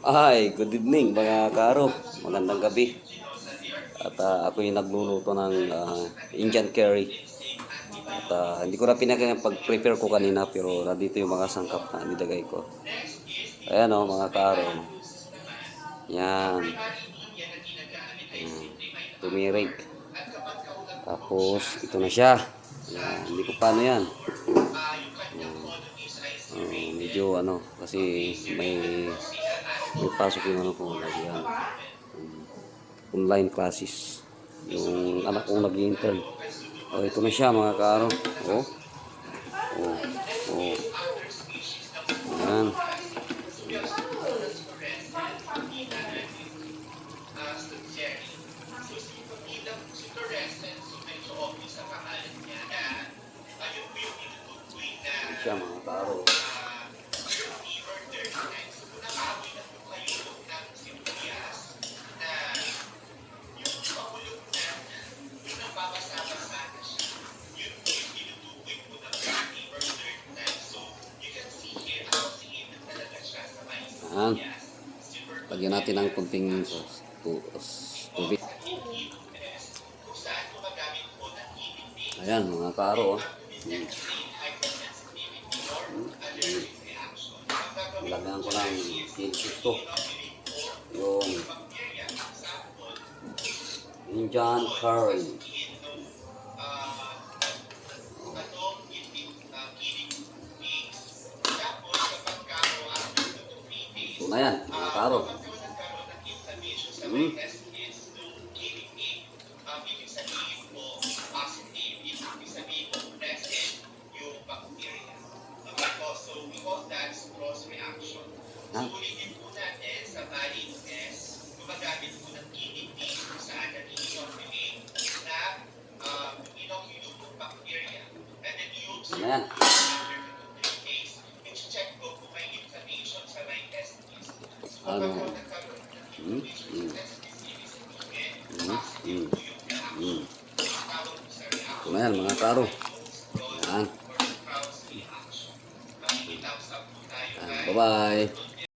Ay, good evening mga karo. Magandang gabi. At ako yung nagluluto ng Indian curry. At hindi ko na pag-prepare ko kanina pero nandito yung mga sangkap na nilagay ko. Ayan o mga karo. Yan. Tumirik. Tapos ito na siya. Yan. Hindi ko paano yan. Medyo kasi may pasok yung ko lagi yan. Online classes. Yung anak kong nag-intern. Ito na siya mga karo. Oh. Yan. Siya mga karo. Yan. Lagyan natin ng kunting tubig. Ayan mga karo. Lagyan ko ng gusto. Yung Indian curry. Ito na yan mga karo. Sulitin po natin sa validness, gumagamit po ng KDP kung saan nag-inoculate na inoculum bacteria. And then use after 2-3 days, which check po kung may inflammation sa my testes. So kapag po nagkaroon ng inflammation sa testes, ibig sabihin, positive po yung reaction. Tawag po sa reaction. Ito na yan mga karo. Yan. Or Krauss reaction. Makikita po tayo. Bye-bye.